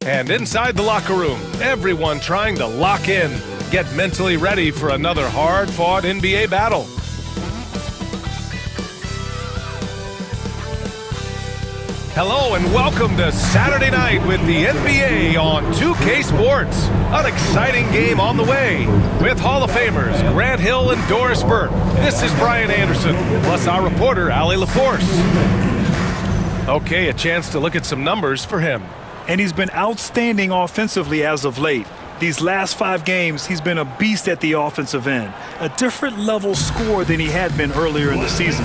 And inside the locker room, everyone trying to lock in, get mentally ready for another hard-fought NBA battle. Hello and welcome to Saturday night with the NBA on 2K Sports. An exciting game on the way with Hall of Famers Grant Hill and Doris Burke. This is Brian Anderson, plus our reporter, Allie LaForce. Okay, a chance to look at some numbers for him. And he's been outstanding offensively as of late. These last 5 games, he's been a beast at the offensive end. A different level score than he had been earlier in the season.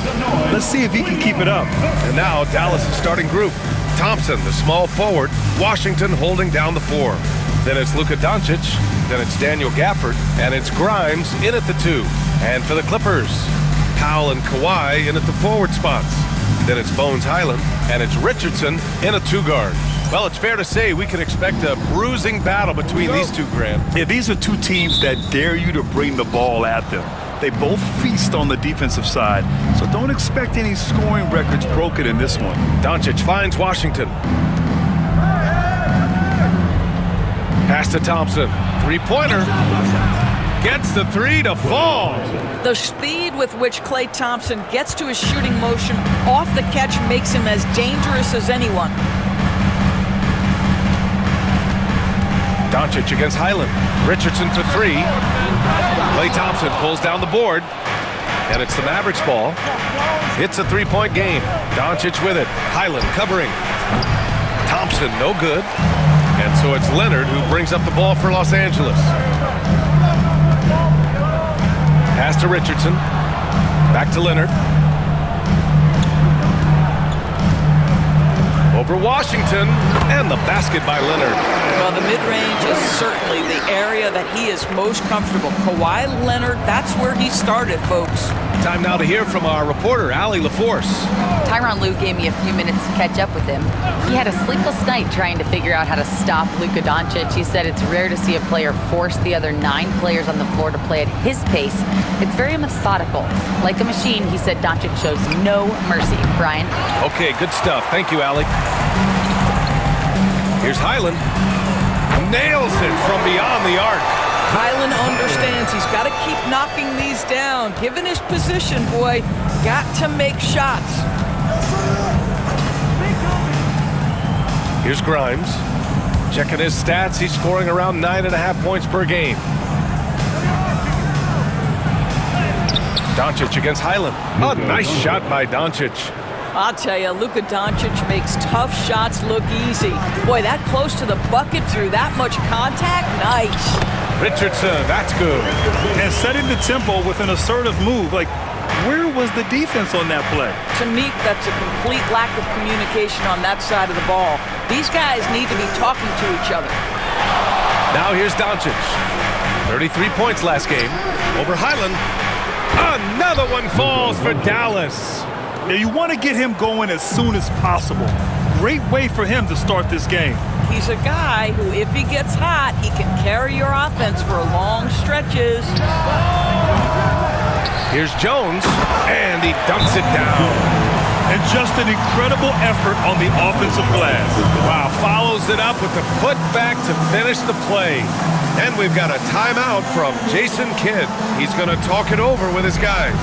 Let's see if he can keep it up. And now Dallas' starting group. Thompson, the small forward. Washington holding down the 4. Then it's Luka Doncic. Then it's Daniel Gafford. And it's Grimes in at the 2. And for the Clippers, Powell and Kawhi in at the forward spots. Then it's Bones Highland. And it's Richardson in a 2-guard. Well, it's fair to say we can expect a bruising battle between these two, Grant. Yeah, these are two teams that dare you to bring the ball at them. They both feast on the defensive side, so don't expect any scoring records broken in this one. Doncic finds Washington. Pass to Thompson. 3-pointer. Gets the 3 to fall. The speed with which Klay Thompson gets to his shooting motion off the catch makes him as dangerous as anyone. Doncic against Highland. Richardson for 3. Klay Thompson pulls down the board. And it's the Mavericks ball. It's a 3-point game. Doncic with it. Highland covering. Thompson no good. And so it's Leonard who brings up the ball for Los Angeles. Pass to Richardson. Back to Leonard. Over Washington, and the basket by Leonard. Well, the mid-range is certainly the area that he is most comfortable. Kawhi Leonard, that's where he started, folks. Time now to hear from our reporter, Allie LaForce. Tyronn Lue gave me a few minutes to catch up with him. He had a sleepless night trying to figure out how to stop Luka Doncic. He said it's rare to see a player force the other 9 players on the floor to play at his pace. It's very methodical. Like a machine, he said Doncic shows no mercy. Brian? Okay, good stuff. Thank you, Allie. Here's Highland. Nails it from beyond the arc. Highland understands he's got to keep knocking these down. Given his position, boy, got to make shots. Here's Grimes. Checking his stats, he's scoring around 9.5 points per game. Doncic against Highland. A nice shot by Doncic. I'll tell you, Luka Doncic makes tough shots look easy. Boy, that close to the bucket through that much contact, nice. Richardson, that's good. And setting the tempo with an assertive move. Like, where was the defense on that play? To me, that's a complete lack of communication on that side of the ball. These guys need to be talking to each other. Now here's Doncic. 33 points last game. Over Highland. Another one falls for Dallas. Now, you want to get him going as soon as possible. Great way for him to start this game. He's a guy who, if he gets hot, he can carry your offense for long stretches. Here's Jones, and he dunks it down. And just an incredible effort on the offensive glass. Wow, follows it up with the putback to finish the play. And we've got a timeout from Jason Kidd. He's going to talk it over with his guys.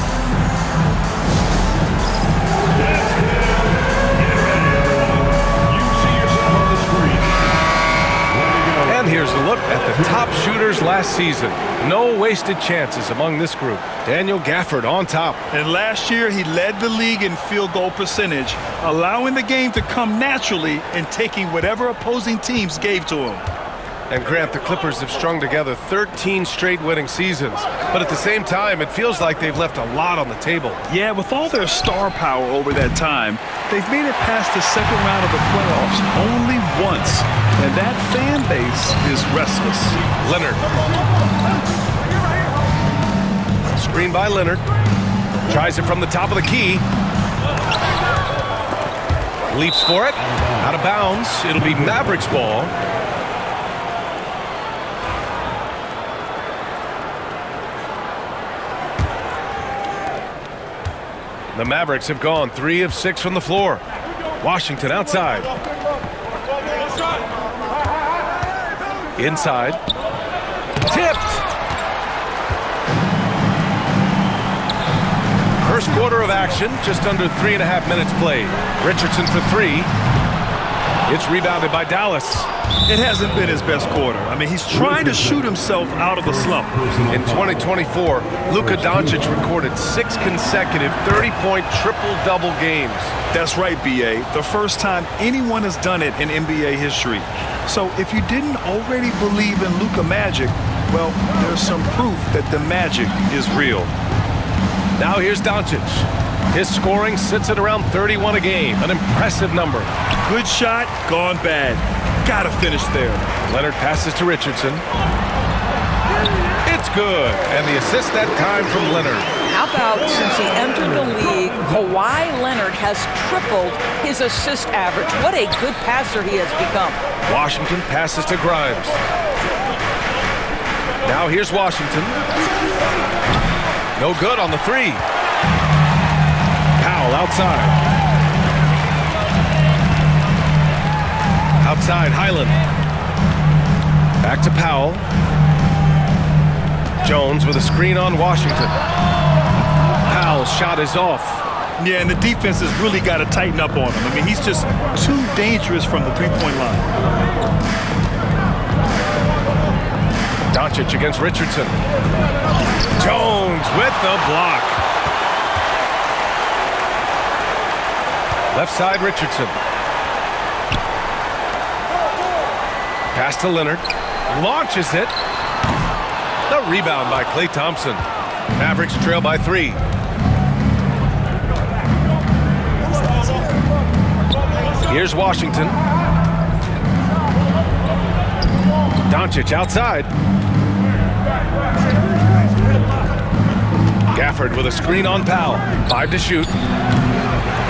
And here's a look at the top shooters last season. No wasted chances among this group. Daniel Gafford on top. And last year, he led the league in field goal percentage, allowing the game to come naturally and taking whatever opposing teams gave to him. And Grant, the Clippers have strung together 13 straight winning seasons. But at the same time, it feels like they've left a lot on the table. Yeah, with all their star power over that time, they've made it past the second round of the playoffs only once. And that fan base is restless. Leonard. Screen by Leonard. Tries it from the top of the key. Leaps for it. Out of bounds. It'll be Mavericks ball. The Mavericks have gone 3 of 6 from the floor. Washington outside. Inside. Tipped. First quarter of action, just under 3.5 minutes played. Richardson for three. It's rebounded by Dallas. It hasn't been his best quarter. I mean, he's trying to shoot himself out of the slump. In 2024, Luka Doncic recorded 6 consecutive 30-point triple-double games. That's right, B.A. The first time anyone has done it in NBA history. So if you didn't already believe in Luka magic, well, there's some proof that the magic is real. Now here's Doncic. His scoring sits at around 31 a game, an impressive number. Good shot, gone bad. Gotta finish there. Leonard passes to Richardson. It's good, and the assist that time from Leonard. How about since he entered the league, Kawhi Leonard has tripled his assist average. What a good passer he has become. Washington passes to Grimes. Now here's Washington. No good on the three. Powell outside. Outside, Highland. Back to Powell. Jones with a screen on Washington. Powell's shot is off. Yeah, and the defense has really got to tighten up on him. I mean, he's just too dangerous from the three-point line. Doncic against Richardson. Jones with the block. Left side, Richardson. Pass to Leonard. Launches it. The rebound by Klay Thompson. Mavericks trail by 3. Here's Washington. Doncic outside. Gafford with a screen on Powell. 5 to shoot.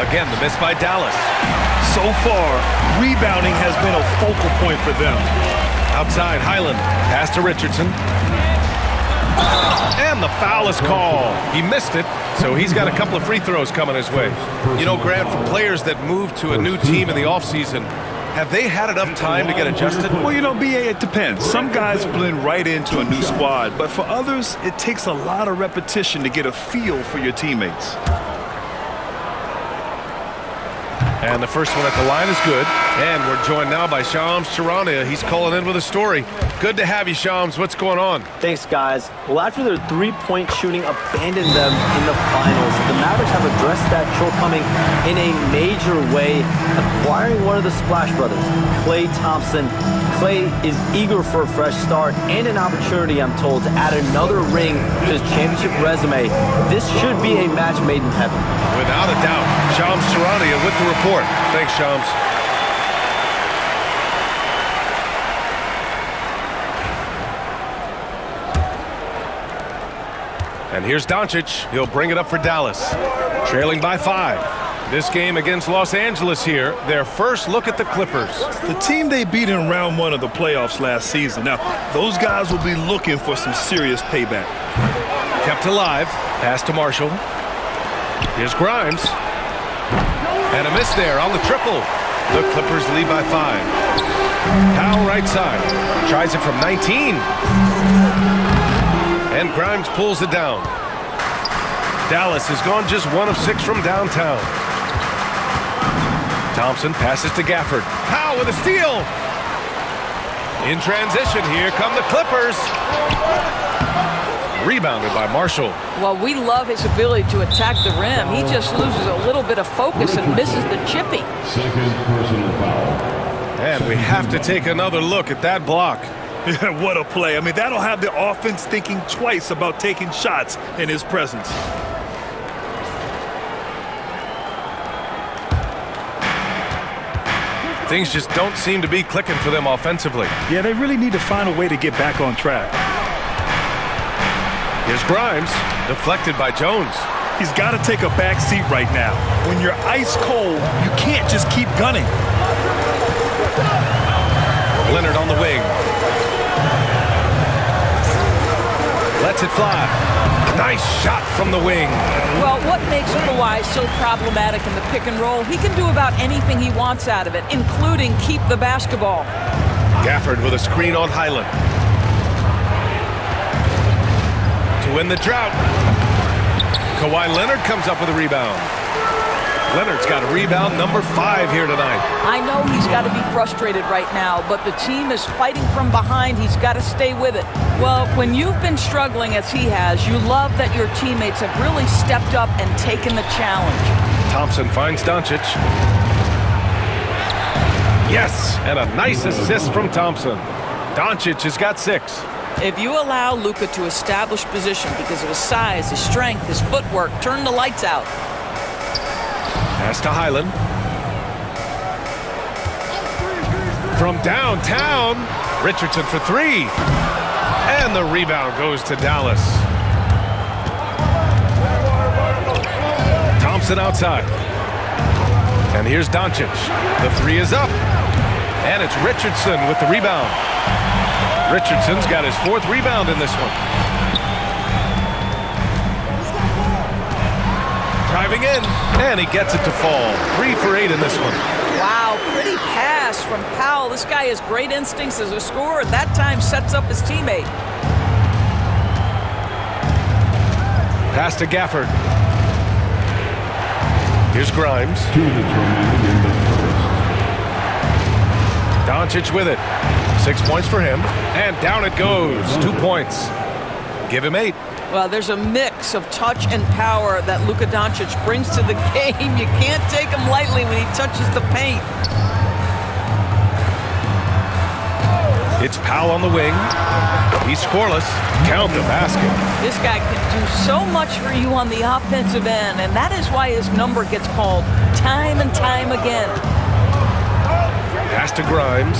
Again, the miss by Dallas. So far, rebounding has been a focal point for them. Outside, Highland. Pass to Richardson. And the foul is called. He missed it, so he's got a couple of free throws coming his way. You know, Grant, for players that move to a new team in the offseason, have they had enough time to get adjusted? Well, you know, B.A., it depends. Some guys blend right into a new squad, but for others, it takes a lot of repetition to get a feel for your teammates. And the first one at the line is good. And we're joined now by Shams Charania. He's calling in with a story. Good to have you, Shams. What's going on? Thanks, guys. Well, after their three-point shooting abandoned them in the finals, the Mavericks have addressed that shortcoming in a major way, acquiring one of the Splash Brothers, Klay Thompson. Klay is eager for a fresh start and an opportunity, I'm told, to add another ring to his championship resume. This should be a match made in heaven. Without a doubt. Shams Charania with the report. Thanks, Shams. And here's Doncic. He'll bring it up for Dallas. Trailing by 5. This game against Los Angeles here, their first look at the Clippers. The team they beat in round 1 of the playoffs last season. Now, those guys will be looking for some serious payback. Kept alive. Pass to Marshall. Here's Grimes. And a miss there on the triple. The Clippers lead by 5. Powell right side. Tries it from 19. And Grimes pulls it down. Dallas has gone just 1 of 6 from downtown. Thompson passes to Gafford. Powell with a steal. In transition, here come the Clippers. Rebounded by Marshall. Well, we love his ability to attack the rim. He just loses a little bit of focus and misses the chippy. Second personal foul. And we have to take another look at that block. Yeah, what a play. I mean, that'll have the offense thinking twice about taking shots in his presence. Things just don't seem to be clicking for them offensively. Yeah, they really need to find a way to get back on track. Here's Grimes, deflected by Jones. He's got to take a back seat right now. When you're ice cold, you can't just keep gunning. Leonard on the wing. Lets it fly. Nice shot from the wing. Well, what makes Kawhi so problematic in the pick and roll? He can do about anything he wants out of it, including keep the basketball. Gafford with a screen on Highland. To win the drought. Kawhi Leonard comes up with a rebound. Leonard's got a rebound number 5 here tonight. I know he's got to be frustrated right now, but the team is fighting from behind. He's got to stay with it. Well, when you've been struggling as he has, you love that your teammates have really stepped up and taken the challenge. Thompson finds Doncic. Yes, and a nice assist from Thompson. Doncic has got 6. If you allow Luka to establish position because of his size, his strength, his footwork, turn the lights out. Pass to Highland. From downtown, Richardson for 3. And the rebound goes to Dallas. Thompson outside. And here's Doncic. The 3 is up. And it's Richardson with the rebound. Richardson's got his 4th rebound in this one. Driving in, and he gets it to fall. 3 for 8 in this one. Wow, pretty pass from Powell. This guy has great instincts as a scorer. That time sets up his teammate. Pass to Gafford. Here's Grimes. 2 minutes remaining in the first. Doncic with it. 6 points for him. And down it goes. 2 points. Give him 8. Well, there's a mix of touch and power that Luka Doncic brings to the game. You can't take him lightly when he touches the paint. It's Powell on the wing. He's scoreless. Count the basket. This guy can do so much for you on the offensive end, and that is why his number gets called time and time again. Pass to Grimes.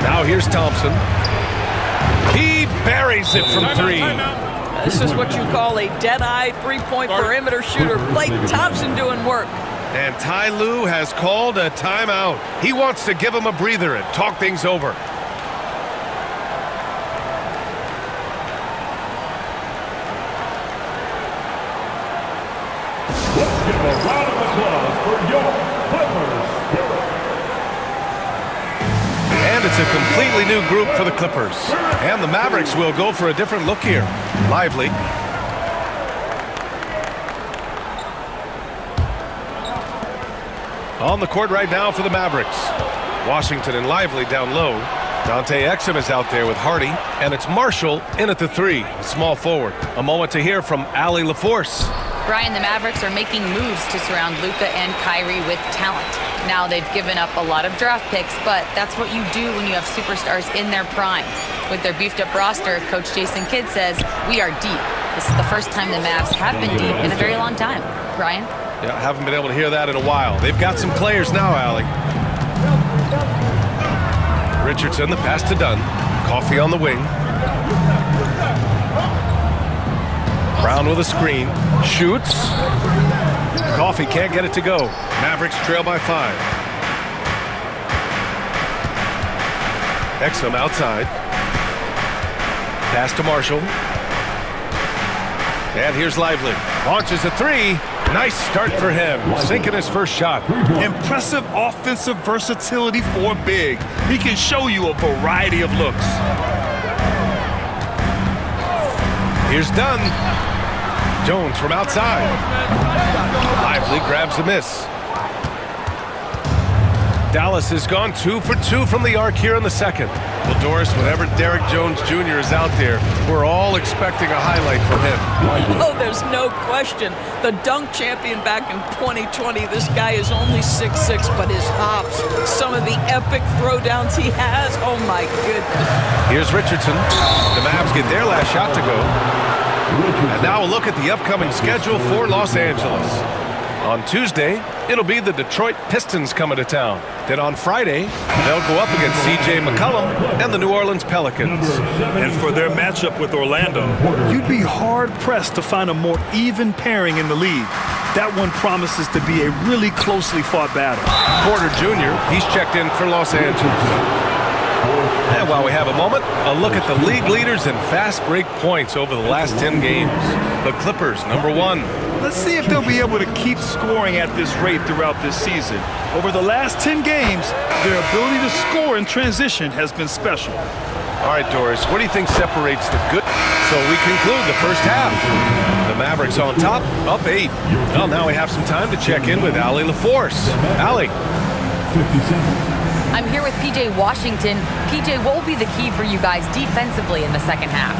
Now here's Thompson. He buries it from 3. This is what you call a dead-eye three-point perimeter shooter. Blake Thompson doing work. And Ty Lue has called a timeout. He wants to give him a breather and talk things over. Let's give a round of applause for your Clippers. And it's a completely new group for the Clippers. And the Mavericks will go for a different look here. Lively. On the court right now for the Mavericks. Washington and Lively down low. Dante Exum is out there with Hardy. And it's Marshall in at the 3, a small forward. A moment to hear from Allie LaForce. Brian, the Mavericks are making moves to surround Luka and Kyrie with talent. Now they've given up a lot of draft picks, but that's what you do when you have superstars in their prime. With their beefed up roster, Coach Jason Kidd says, we are deep. This is the first time the Mavs have been deep in a very long time. Brian? Yeah, I haven't been able to hear that in a while. They've got some players now, Allie. Richardson, the pass to Dunn. Coffee on the wing. Brown with a screen. Shoots. Coffee can't get it to go. Mavericks trail by 5. Exum outside. Pass to Marshall. And here's Lively. Launches a 3. Nice start for him. Sinking his first shot. Impressive offensive versatility for a big. He can show you a variety of looks. Here's Dunn. Jones from outside. Lively grabs a miss. Dallas has gone 2 for 2 from the arc here in the second. Well, Doris, whenever Derrick Jones Jr. is out there, we're all expecting a highlight from him. Oh, there's no question. The dunk champion back in 2020, this guy is only 6'6", but his hops, some of the epic throwdowns he has, oh my goodness. Here's Richardson. The Mavs get their last shot to go. And now a look at the upcoming schedule for Los Angeles. On Tuesday, it'll be the Detroit Pistons coming to town. Then on Friday, they'll go up against C.J. McCollum and the New Orleans Pelicans. And for their matchup with Orlando, you'd be hard-pressed to find a more even pairing in the league. That one promises to be a really closely fought battle. Porter Jr., he's checked in for Los Angeles. And while we have a moment, a look at the league leaders in fast break points over the last 10 games. The Clippers, #1. Let's see if they'll be able to keep scoring at this rate throughout this season. Over the last 10 games, their ability to score in transition has been special. All right, Doris, what do you think separates the good? So we conclude the first half. The Mavericks on top, up 8. Well, now we have some time to check in with Allie LaForce. Allie. 50 seconds. I'm here with PJ Washington. PJ, what will be the key for you guys defensively in the second half?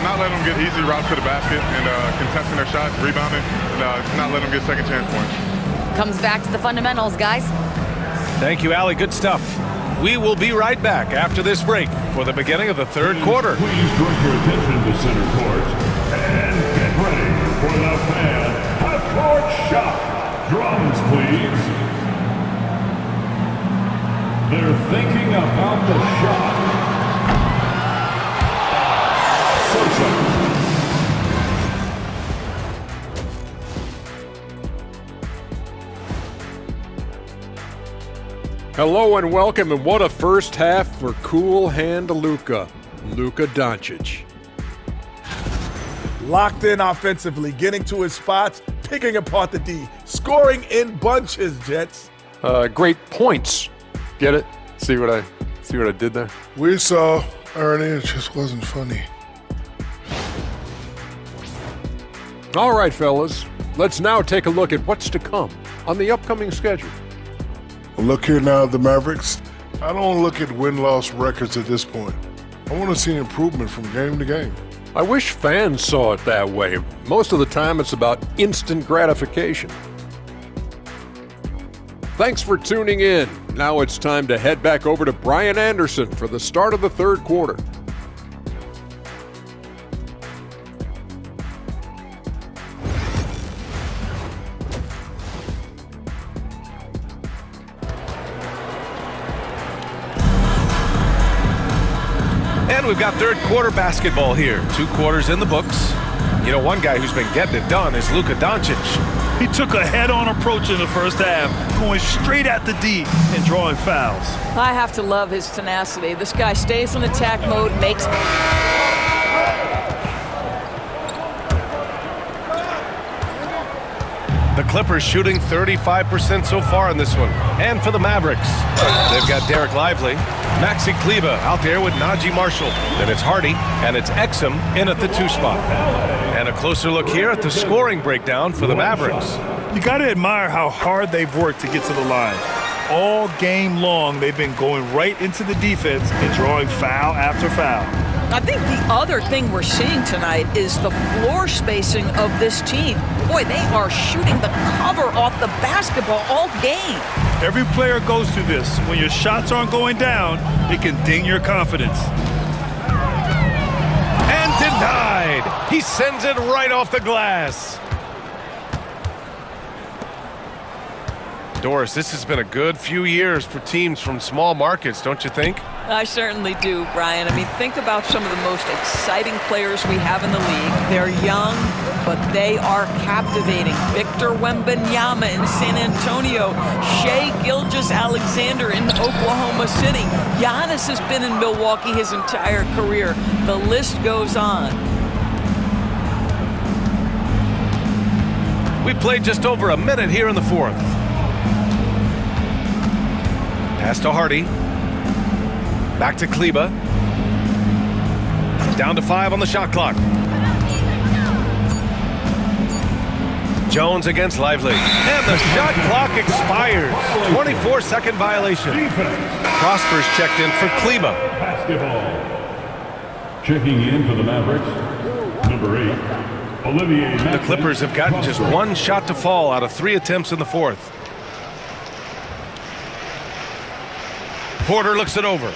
Not letting them get easy routes to the basket and contesting their shots, rebounding, and not letting them get second chance points. Comes back to the fundamentals, guys. Thank you, Allie. Good stuff. We will be right back after this break for the beginning of the third quarter. Please direct your attention to center court and get ready for the fan half-court shot. Drums, please. They're thinking about the shot. Hello and welcome, and what a first half for cool hand Luka Doncic. Locked in offensively, getting to his spots, picking apart the D, scoring in bunches, Jets. Great points. Get it? See what I did there? We saw, Ernie, it just wasn't funny. All right, fellas, let's now take a look at what's to come on the upcoming schedule. Look here now at the Mavericks. I don't look at win-loss records at this point. I want to see an improvement from game to game. I wish fans saw it that way. Most of the time, it's about instant gratification. Thanks for tuning in. Now it's time to head back over to Brian Anderson for the start of the third quarter. And we've got third quarter basketball here. 2 quarters in the books. You know, one guy who's been getting it done is Luka Doncic. He took a head-on approach in the first half, going straight at the D and drawing fouls. I have to love his tenacity. This guy stays in attack mode, makes... The Clippers shooting 35% so far in this one. And for the Mavericks, they've got Derek Lively, Maxi Kleber out there with Najee Marshall. Then it's Hardy, and it's Exum in at the 2 spot. And a closer look here at the scoring breakdown for the Mavericks. You got to admire how hard they've worked to get to the line. All game long, they've been going right into the defense and drawing foul after foul. I think the other thing we're seeing tonight is the floor spacing of this team. Boy, they are shooting the cover off the basketball all game. Every player goes through this. When your shots aren't going down, it can ding your confidence. And denied! He sends it right off the glass. Doris, this has been a good few years for teams from small markets, don't you think? I certainly do, Brian. I mean, think about some of the most exciting players we have in the league. They're young, but they are captivating. Victor Wembanyama in San Antonio. Shai Gilgeous-Alexander in Oklahoma City. Giannis has been in Milwaukee his entire career. The list goes on. We played just over a minute here in the fourth. Pass to Hardy. Back to Kleber. Down to 5 on the shot clock. Jones against Lively. And the shot clock expires. 24-second violation. Prosper's checked in for Kleber. Basketball. Checking in for the Mavericks, number 8, Olivier. The Clippers have gotten just 1 shot to fall out of 3 attempts in the fourth. Porter looks it over.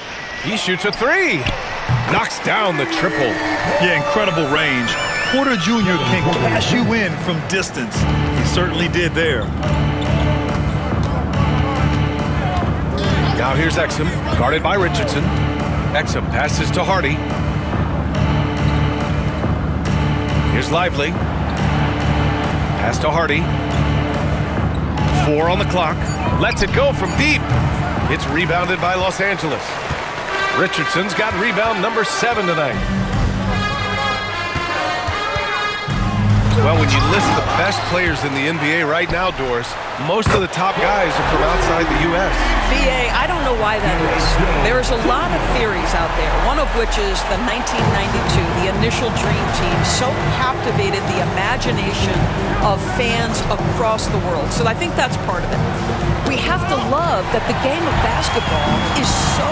He shoots a 3. Knocks down the triple. Yeah, incredible range. Porter Jr. can cash you in from distance. He certainly did there. Now here's Exum, guarded by Richardson. Exum passes to Hardy. Here's Lively. Pass to Hardy. 4 on the clock. Lets it go from deep. It's rebounded by Los Angeles. Richardson's got rebound number 7 tonight. Well, when you list the best players in the NBA right now, Doris, most of the top guys are from outside the U.S. B.A., I don't know why that is. There's a lot of theories out there, one of which is the 1992, the initial Dream Team, so captivated the imagination of fans across the world. So I think that's part of it. We have to love that the game of basketball is so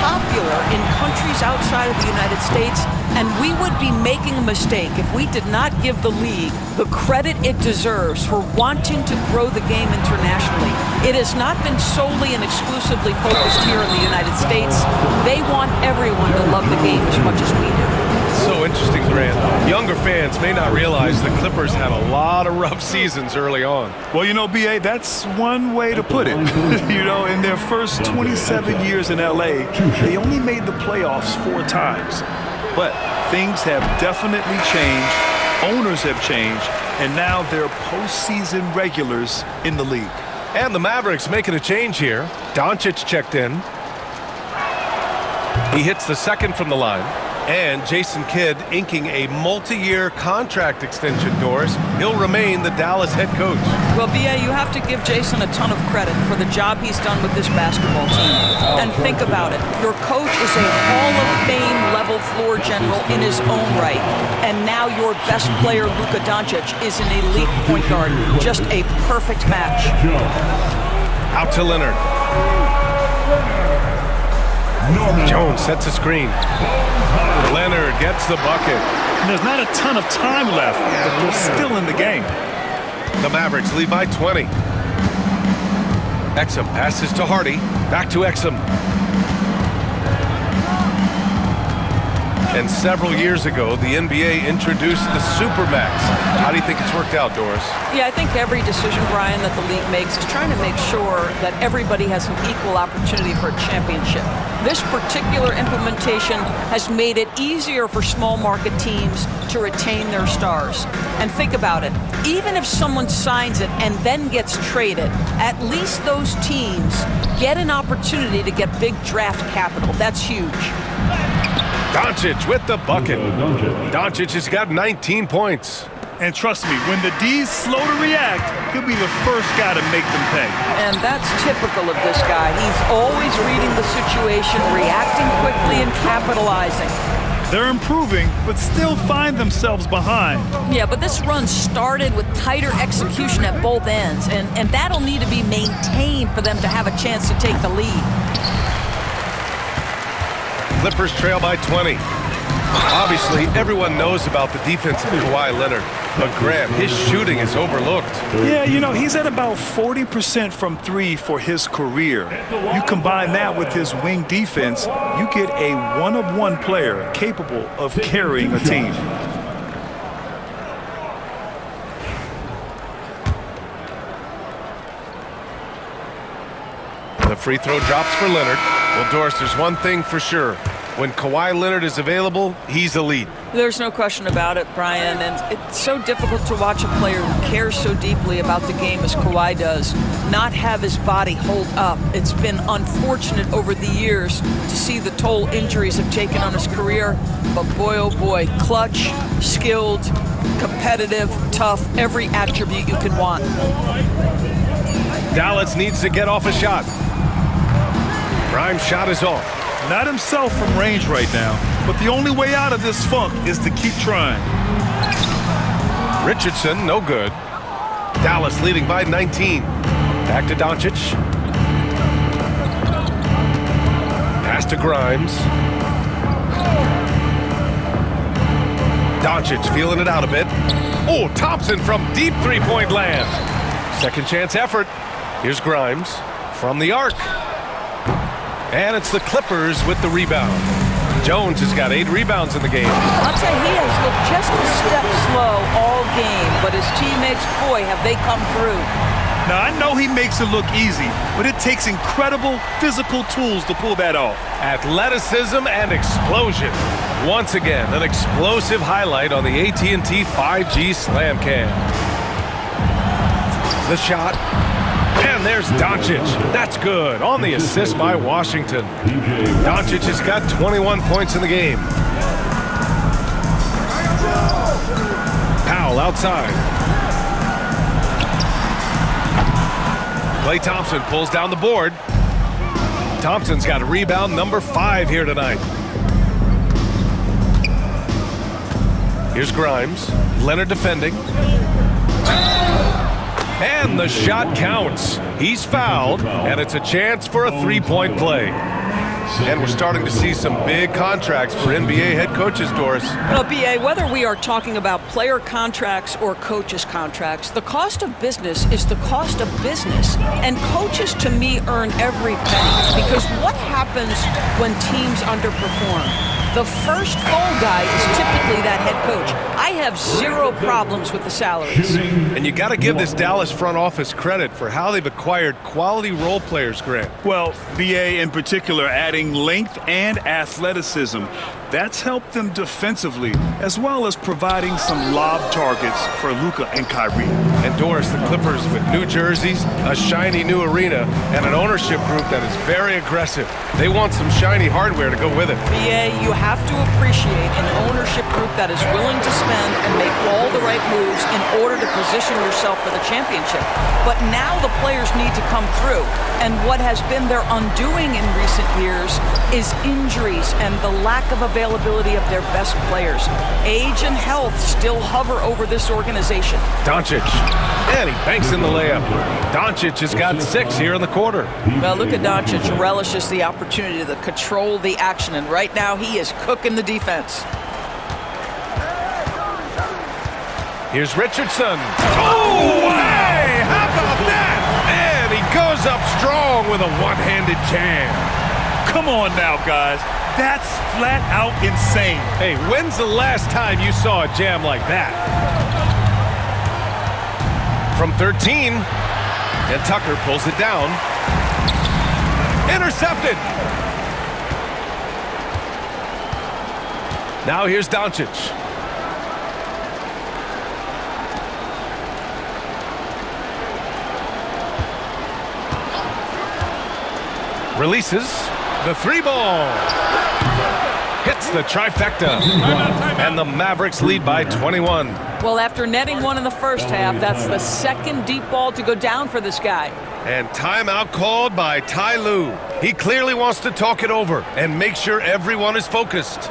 popular in countries outside of the United States, and we would be making a mistake if we did not give the league the credit it deserves for wanting to grow the game internationally. It has not been solely and exclusively focused here in the United States. They want everyone to love the game as much as we do. So interesting, Grant. Younger fans may not realize the Clippers had a lot of rough seasons early on. Well, you know, B.A., that's one way to put it. You know, in their first 27 years in L.A., they only made the playoffs 4 times. But things have definitely changed. Owners have changed. And now they're postseason regulars in the league. And the Mavericks making a change here. Doncic checked in. He hits the second from the line. And Jason Kidd inking a multi-year contract extension, Doris. He'll remain the Dallas head coach. Well, B.A., you have to give Jason a ton of credit for the job he's done with this basketball team. And think about it. Your coach is a Hall of Fame level floor general in his own right. And now your best player, Luka Doncic, is an elite point guard. Just a perfect match. Out to Leonard. Jones sets a screen. Leonard gets the bucket. And there's not a ton of time left, but they're still in the game. The Mavericks lead by 20. Exum passes to Hardy. Back to Exum. And several years ago, the NBA introduced the Supermax. How do you think it's worked out, Doris? Yeah, I think every decision, Brian, that the league makes is trying to make sure that everybody has an equal opportunity for a championship. This particular implementation has made it easier for small market teams to retain their stars. And think about it. Even if someone signs it and then gets traded, at least those teams get an opportunity to get big draft capital. That's huge. Doncic with the bucket. Doncic has got 19 points. And trust me, when the D's slow to react, he'll be the first guy to make them pay. And that's typical of this guy. He's always reading the situation, reacting quickly and capitalizing. They're improving, but still find themselves behind. Yeah, but this run started with tighter execution at both ends, and that'll need to be maintained for them to have a chance to take the lead. Clippers trail by 20. Obviously, everyone knows about the defense of Kawhi Leonard, but Grant, his shooting is overlooked. Yeah, you know, he's at about 40% from 3 for his career. You combine that with his wing defense, you get a one-of-one player capable of carrying a team. The free throw drops for Leonard. Well, Doris, there's one thing for sure. When Kawhi Leonard is available, he's elite. There's no question about it, Brian, and it's so difficult to watch a player who cares so deeply about the game as Kawhi does not have his body hold up. It's been unfortunate over the years to see the toll injuries have taken on his career, but boy, oh boy, clutch, skilled, competitive, tough, every attribute you could want. Dallas needs to get off a shot. Grimes' shot is off. Not himself from range right now, but the only way out of this funk is to keep trying. Richardson, no good. Dallas leading by 19. Back to Doncic. Pass to Grimes. Doncic feeling it out a bit. Oh, Thompson from deep three-point land. Second chance effort. Here's Grimes from the arc. And it's the Clippers with the rebound. Jones has got 8 rebounds in the game. I'll tell you, he has looked just a step slow all game, but his teammates, boy, have they come through. Now, I know he makes it look easy, but it takes incredible physical tools to pull that off. Athleticism and explosion. Once again, an explosive highlight on the AT&T 5G Slam Cam. The shot. And And there's Doncic. That's good on the assist by Washington. Doncic has got 21 points in the game. Powell outside. Klay Thompson pulls down the board. Thompson's got rebound number 5 here tonight. Here's Grimes. Leonard defending. And the shot counts. He's fouled, and it's a chance for a three-point play. And we're starting to see some big contracts for NBA head coaches, Doris. Well, B.A., whether we are talking about player contracts or coaches' contracts, the cost of business is the cost of business. And coaches, to me, earn every penny. Because what happens when teams underperform? The first fall guy is typically that head coach. I have zero problems with the salaries. And you got to give this Dallas front office credit for how they've acquired quality role players, Grant. Well, BA in particular adding length and athleticism. That's helped them defensively, as well as providing some lob targets for Luka and Kyrie. And Doris, the Clippers with new jerseys, a shiny new arena, and an ownership group that is very aggressive. They want some shiny hardware to go with it. BA, you have to appreciate an ownership group that is willing to spend and make all the right moves in order to position yourself for the championship. But now the players need to come through. And what has been their undoing in recent years is injuries and the lack of availability of their best players. Age and health still hover over this organization. Doncic. And he banks in the layup. Doncic has got 6 here in the quarter. Well, Luka Doncic relishes the opportunity to control the action, and right now he is cooking the defense. Here's Richardson. Oh, hey! How about that? And he goes up strong with a one-handed jam. Come on now, guys. That's flat out insane. Hey, when's the last time you saw a jam like that? From 13, and Tucker pulls it down. Intercepted. Now here's Doncic. Releases the 3-ball. Hits the trifecta. And the Mavericks lead by 21. Well, after netting one in the first half, that's the second deep ball to go down for this guy. And timeout called by Ty Lue. He clearly wants to talk it over and make sure everyone is focused.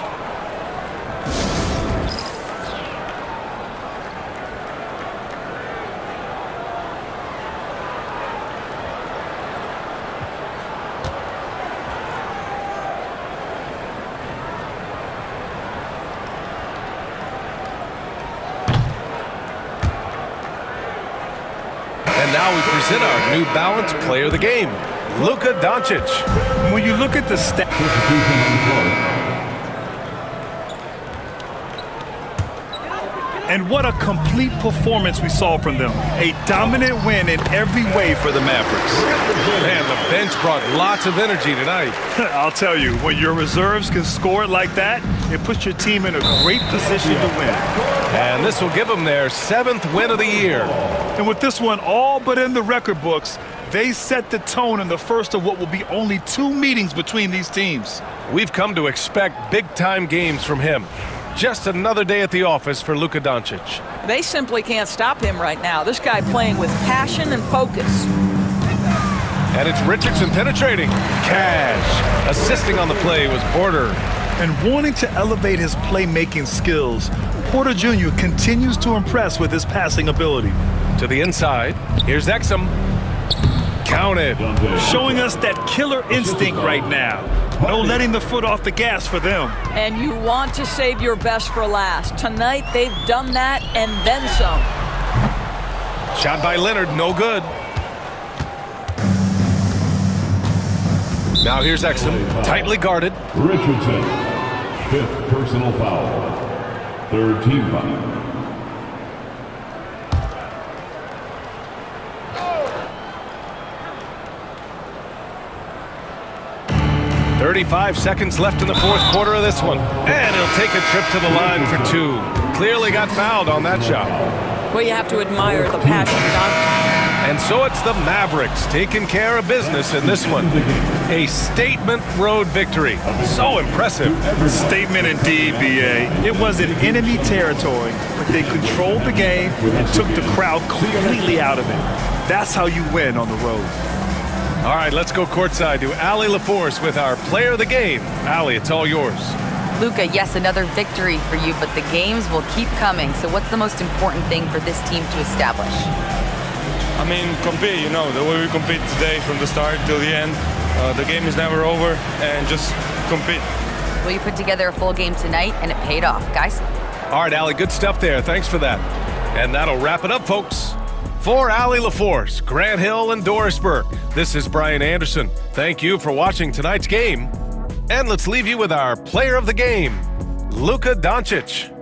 Now we present our New Balance Player of the Game, Luka Doncic. When you look at the stats, and what a complete performance we saw from them. A dominant win in every way for the Mavericks. Man, the bench brought lots of energy tonight. I'll tell you, when your reserves can score it like that, it puts your team in a great position to win. And this will give them their 7th win of the year. And with this one all but in the record books, they set the tone in the first of what will be only 2 meetings between these teams. We've come to expect big-time games from him. Just another day at the office for Luka Doncic. They simply can't stop him right now. This guy playing with passion and focus. And it's Richardson penetrating. Cash. Assisting on the play was Porter. And wanting to elevate his playmaking skills, Porter Jr. continues to impress with his passing ability. To the inside, here's Exum. Counted. Showing us that killer instinct right now. No letting the foot off the gas for them. And you want to save your best for last. Tonight, they've done that and then some. Shot by Leonard, no good. Now here's Exum, tightly guarded. Richardson, 5th personal foul. 3rd team foul. 35 seconds left in the 4th quarter of this one. And he'll take a trip to the line for 2. Clearly got fouled on that shot. Well, you have to admire the passion, Don. And so it's the Mavericks taking care of business in this one. A statement road victory. So impressive. Statement indeed, BA. It was in enemy territory, but they controlled the game and took the crowd completely out of it. That's how you win on the road. All right, let's go courtside to Allie LaForce with our player of the game. Allie, it's all yours. Luka, yes, another victory for you, but the games will keep coming. So what's the most important thing for this team to establish? I mean, compete, the way we compete today from the start till the end. The game is never over, and just compete. Well, you put together a full game tonight, and it paid off, guys. All right, Allie, good stuff there. Thanks for that. And that'll wrap it up, folks. For Allie LaForce, Grant Hill, and Dorisburg, this is Brian Anderson. Thank you for watching tonight's game. And let's leave you with our player of the game, Luka Doncic.